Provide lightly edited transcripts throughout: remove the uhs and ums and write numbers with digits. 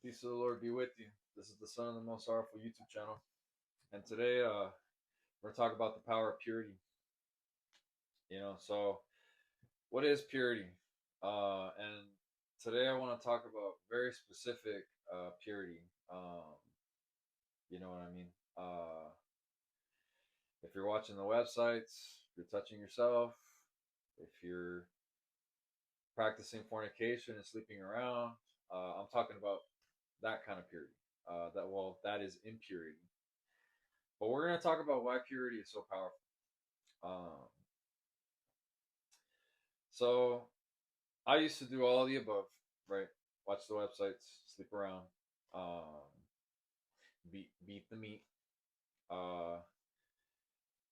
Peace of the Lord be with you. This is the Son of the Most Sorrowful YouTube channel, and today we're talking about the power of purity. So what is purity? And today I want to talk about very specific purity. You know what I mean? Uh, if you're watching the websites, if you're touching yourself, if you're practicing fornication and sleeping around, I'm talking about that kind of purity. That is impurity. But we're going to talk about why purity is so powerful. Um, so I used to do all of the above, right? Watch the websites, sleep around, um, beat the meat, uh,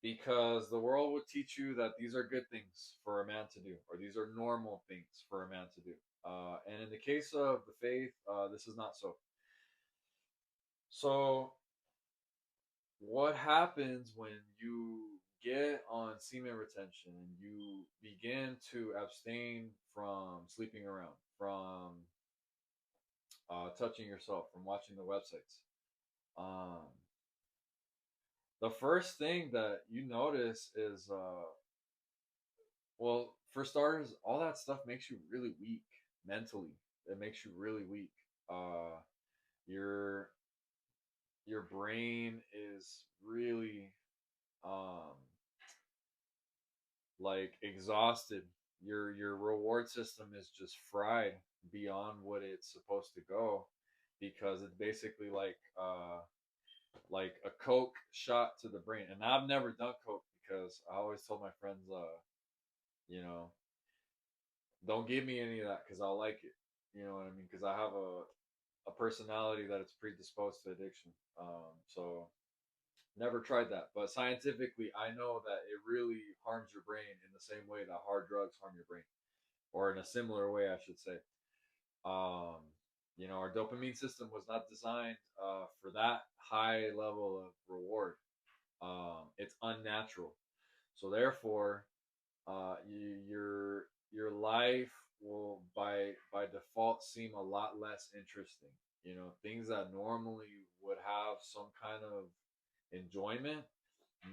because the world would teach you that these are good things for a man to do, or these are normal things for a man to do. And in the case of the faith, this is not so. So what happens when you get on semen retention and you begin to abstain from sleeping around, from touching yourself, from watching the websites? Um, the first thing that you notice is, well, for starters, all that stuff makes you really weak mentally. It makes you really weak. Uh, your your brain is really um, like exhausted. Your reward system is just fried beyond what it's supposed to go, because it's basically like a coke shot to the brain. And I've never done coke because I always told my friends, you know, don't give me any of that because I'll like it. You know what I mean? Because I have a personality that it's predisposed to addiction. So never tried that, but scientifically, I know that it really harms your brain in the same way that hard drugs harm your brain, or in a similar way, I should say. Um, our dopamine system was not designed for that high level of reward. It's unnatural. So therefore, your life will by default seem a lot less interesting. Things that normally would have some kind of enjoyment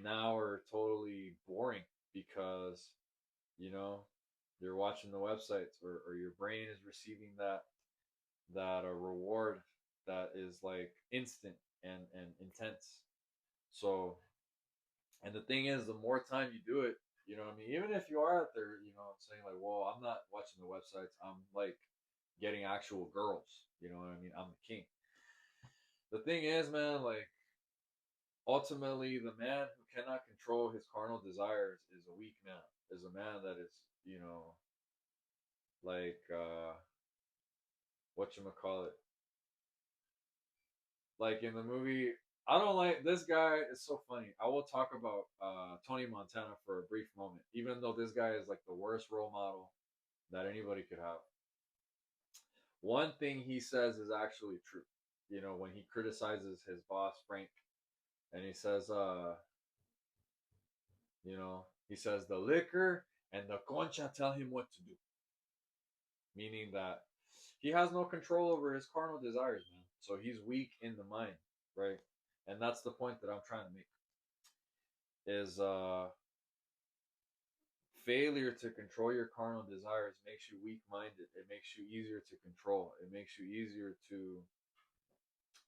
now are totally boring because you know you're watching the websites, or your brain is receiving that a reward that is like instant and intense. So, and the thing is, the more time you do it, what I mean, even if you are out there, saying like, well, I'm not watching the websites, I'm like getting actual girls, what I mean, I'm the king. The thing is, man, like ultimately the man who cannot control his carnal desires is a weak man, is a man that is, like what you call it, like in the movie. I don't like this guy. It's so funny. I will talk about Tony Montana for a brief moment, even though this guy is like the worst role model that anybody could have. One thing he says is actually true. When he criticizes his boss Frank, and he says the liquor and the concha tell him what to do, meaning that he has no control over his carnal desires, man. So he's weak in the mind, right? And that's the point that I'm trying to make. Is failure to control your carnal desires makes you weak minded. It makes you easier to control. It makes you easier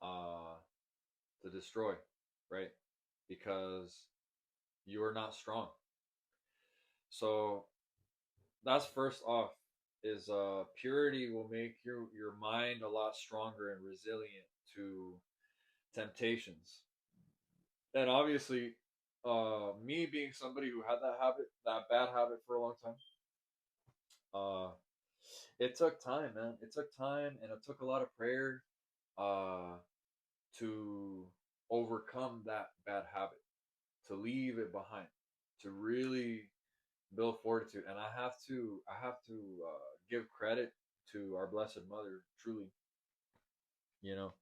uh to destroy, right? Because you are not strong. So that's first off, is purity will make your mind a lot stronger and resilient to temptations. And obviously, me being somebody who had that bad habit for a long time, uh, it took time, man. It took time, and it took a lot of prayer, uh, to overcome that bad habit, to leave it behind, to really build fortitude. And I have to give credit to our Blessed Mother, truly. You know,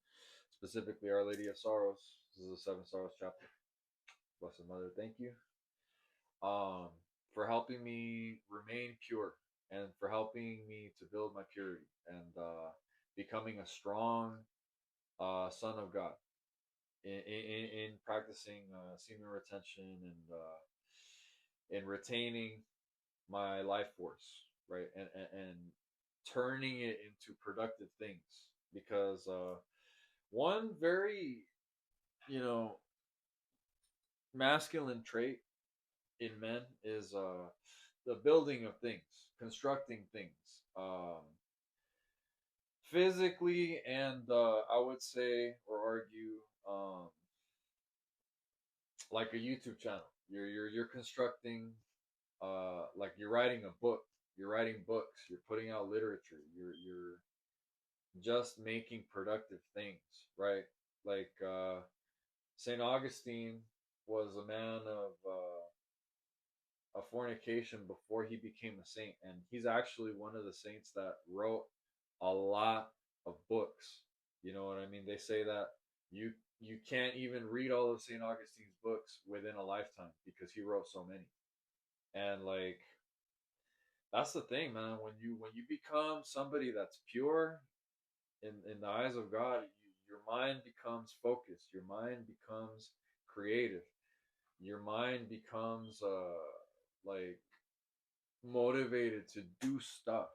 Specifically Our Lady of Sorrows. This is the Seven Sorrows chapter. Blessed Mother, thank you, um, for helping me remain pure, and for helping me to build my purity, and becoming a strong son of God in practicing semen retention and in retaining my life force, right? And turning it into productive things because one very, you know, masculine trait in men is the building of things, constructing things, physically, and I would say or argue, like a YouTube channel. You're constructing, like you're writing a book. You're writing books. You're putting out literature. You're just making productive things, right? Like Saint Augustine was a man of fornication before he became a saint, and he's actually one of the saints that wrote a lot of books. You know what I mean? They say that you you can't even read all of Saint Augustine's books within a lifetime because he wrote so many. And like that's the thing, man. When you become somebody that's pure in the eyes of God, your mind becomes focused. Your mind becomes creative. Your mind becomes like motivated to do stuff,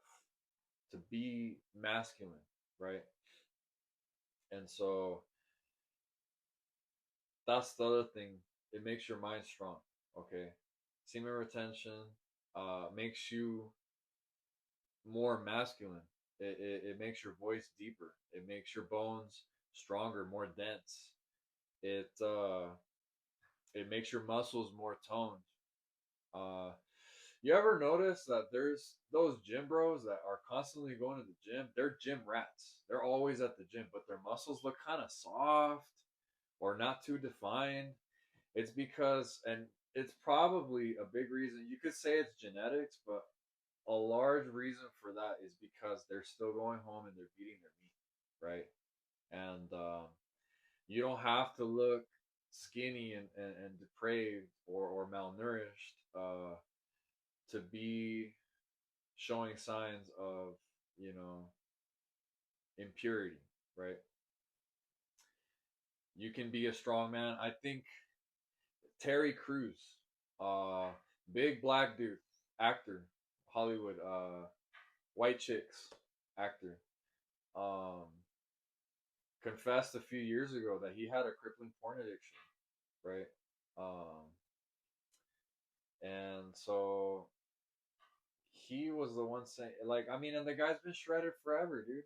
to be masculine, right? And so that's the other thing. It makes your mind strong. Okay, semen retention makes you more masculine. It makes your voice deeper. It makes your bones stronger, more dense. It makes your muscles more toned. Uh, you ever notice that there's those gym bros that are constantly going to the gym? They're gym rats. They're always at the gym, but their muscles look kind of soft or not too defined. It's because, and it's probably a big reason. You could say it's genetics, but a large reason for that is because they're still going home and they're beating their meat, right? And you don't have to look skinny and depraved or malnourished to be showing signs of, you know, impurity, right? You can be a strong man. I think Terry Crews, uh, big black dude, actor, Hollywood, white chicks, actor, um, confessed a few years ago that he had a crippling porn addiction, right? Um, and so he was the one saying, like, I mean, and the guy's been shredded forever, dude.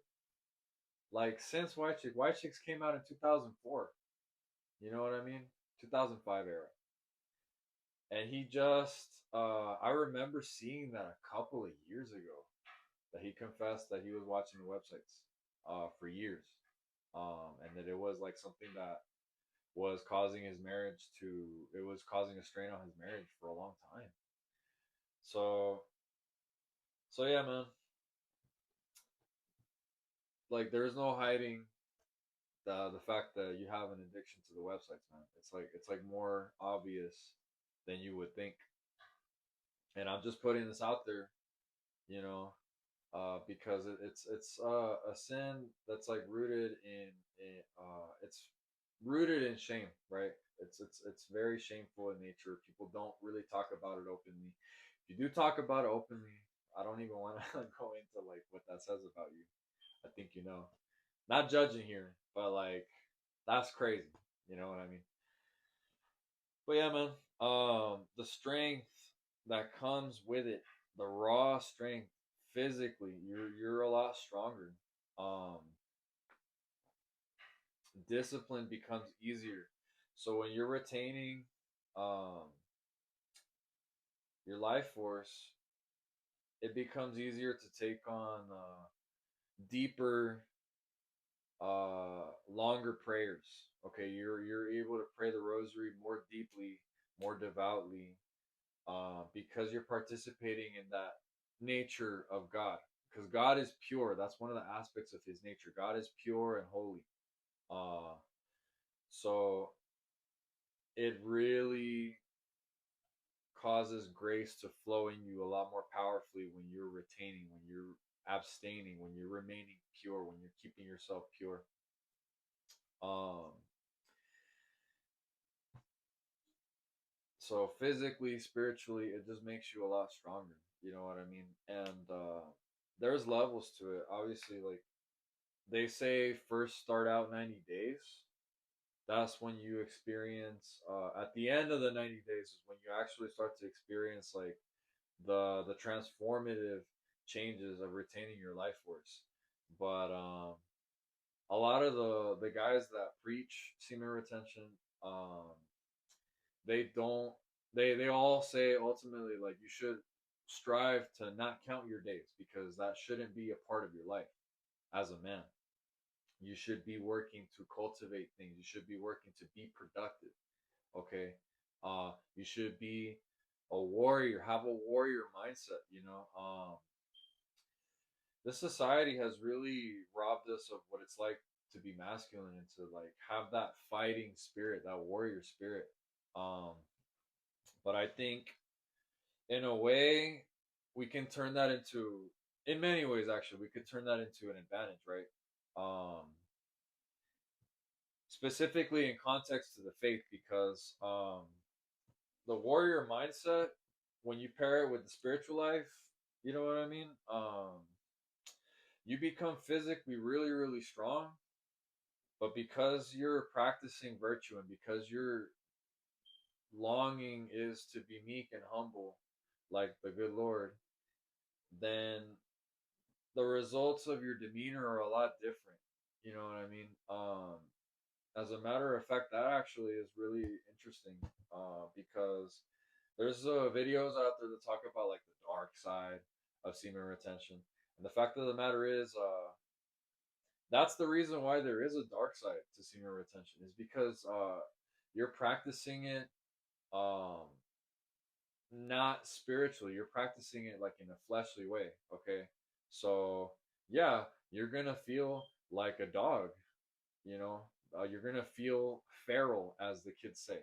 Like since White Chicks came out in 2004. You know what I mean? 2005 era. And he just, I remember seeing that a couple of years ago that he confessed that he was watching the websites for years. And that it was like something that was causing his marriage to, it was causing a strain on his marriage for a long time. So, so yeah, man. Like, there's no hiding the fact that you have an addiction to the websites, man. It's like more obvious than you would think. And I'm just putting this out there, you know, because it's a sin that's like rooted in it's rooted in shame, right? It's very shameful in nature. People don't really talk about it openly. If you do talk about it openly, I don't even want to go into like what that says about you. I think you know, not judging here, but like that's crazy. You know what I mean? But yeah, man. The strength that comes with it, the raw strength physically, you're a lot stronger. Um, Discipline becomes easier. So when you're retaining um your life force, it becomes easier to take on deeper, longer prayers. Okay, you're able to pray the rosary more deeply, more devoutly, because you're participating in that nature of God. Because God is pure. That's one of the aspects of His nature. God is pure and holy. Uh, so it really causes grace to flow in you a lot more powerfully when you're retaining, when you're abstaining, when you're remaining pure, when you're keeping yourself pure. Um, so physically, spiritually, it just makes you a lot stronger. You know what I mean? And there's levels to it. Obviously, like they say, first start out 90 days. That's when you experience. At the end of the 90 days is when you actually start to experience like the transformative changes of retaining your life force. But a lot of the guys that preach semen retention, um, they don't. They all say ultimately like you should strive to not count your days because that shouldn't be a part of your life as a man. You should be working to cultivate things. You should be working to be productive. Okay. You should be a warrior, have a warrior mindset, you know. This society has really robbed us of what it's like to be masculine and to like have that fighting spirit, that warrior spirit. Um, but I think in a way we can turn that into, in many ways actually, we could turn that into an advantage, right? Um, Specifically in context to the faith because the warrior mindset, when you pair it with the spiritual life, you know what I mean? You become physically really, really strong, but because you're practicing virtue and because your longing is to be meek and humble, like the good Lord, then the results of your demeanor are a lot different. You know what I mean? As a matter of fact, that actually is really interesting because there's videos out there that talk about like the dark side of semen retention, and the fact of the matter is, that's the reason why there is a dark side to semen retention is because you're practicing it um, not spiritually. You're practicing it like in a fleshly way. Okay, so yeah, you're gonna feel like a dog. You know, you're gonna feel feral, as the kids say,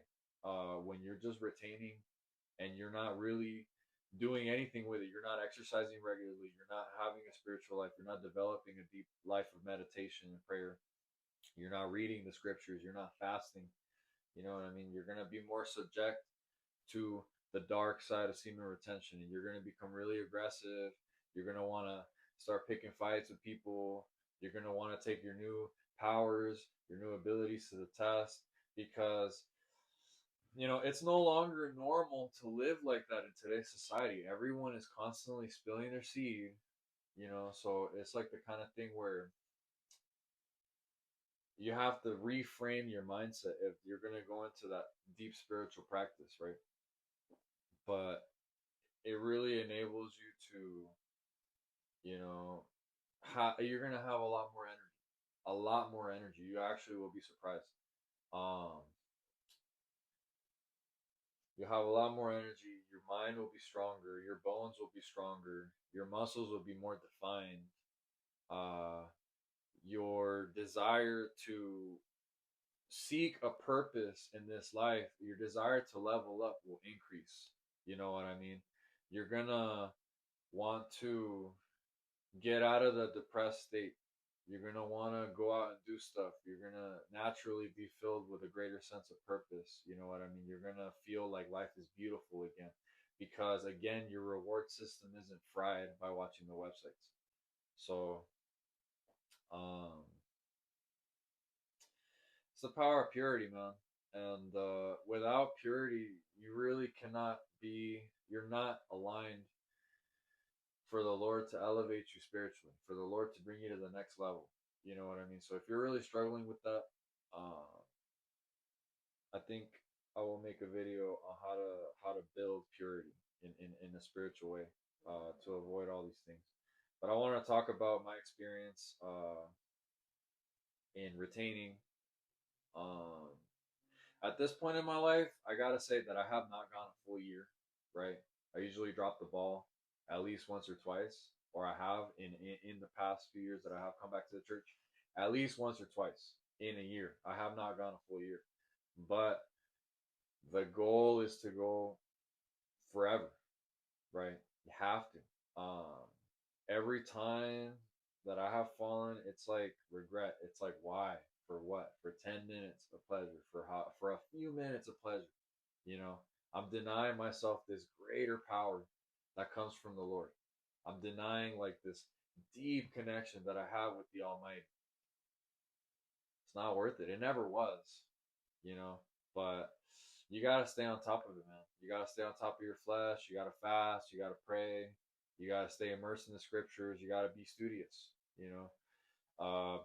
when you're just retaining and you're not really doing anything with it. You're not exercising regularly. You're not having a spiritual life. You're not developing a deep life of meditation and prayer. You're not reading the scriptures. You're not fasting. You know what I mean? You're going to be more subject to the dark side of semen retention, and you're going to become really aggressive. You're going to want to start picking fights with people. You're going to want to take your new powers, your new abilities to the test because it's no longer normal to live like that in today's society. Everyone is constantly spilling their seed, so it's like the kind of thing where you have to reframe your mindset if you're going to go into that deep spiritual practice, right? But it really enables you to, you're going to have a lot more energy, a lot more energy. You actually will be surprised. Um, you have a lot more energy. Your mind will be stronger. Your bones will be stronger. Your muscles will be more defined. Uh, your desire to seek a purpose in this life, your desire to level up will increase. You know what I mean? You're gonna want to get out of the depressed state. You're gonna want to go out and do stuff. You're gonna naturally be filled with a greater sense of purpose. You know what I mean? You're gonna feel like life is beautiful again, because again, your reward system isn't fried by watching the websites. So, um, it's the power of purity, man. And without purity, you really cannot be. You're not aligned for the Lord to elevate you spiritually, for the Lord to bring you to the next level. You know what I mean? So if you're really struggling with that, uh, I think I will make a video on how to build purity in a spiritual way to avoid all these things. But I want to talk about my experience in retaining. Um, at this point in my life, I gotta say that I have not gone a full year. Right? I usually drop the ball at least once or twice, or I have in the past few years that I have come back to the church at least once or twice in a year. I have not gone a full year, but the goal is to go forever, right? You have to. Every time that I have fallen, it's like regret. It's like why, for what, for 10 minutes of pleasure, for a few minutes of pleasure. You know, I'm denying myself this greater power that comes from the Lord. I'm denying like this deep connection that I have with the Almighty. It's not worth it. It never was, you know. But you gotta stay on top of it, man. You gotta stay on top of your flesh. You gotta fast. You gotta pray. You gotta stay immersed in the scriptures. You gotta be studious, you know.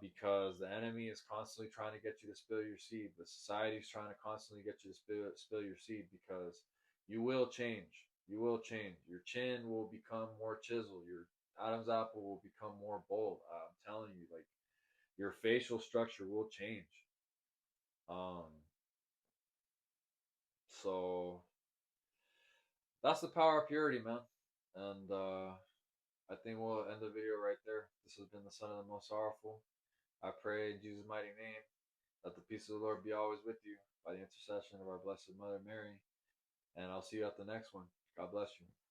Because the enemy is constantly trying to get you to spill your seed. The society is trying to constantly get you to spill your seed because you will change. You will change. Your chin will become more chiseled. Your Adam's apple will become more bold. I'm telling you, like your facial structure will change. Um, so that's the power of purity, man. And I think we'll end the video right there. This has been the Son of the Most Powerful. I pray in Jesus' mighty name that the peace of the Lord be always with you by the intercession of our Blessed Mother Mary. And I'll see you at the next one. God bless you.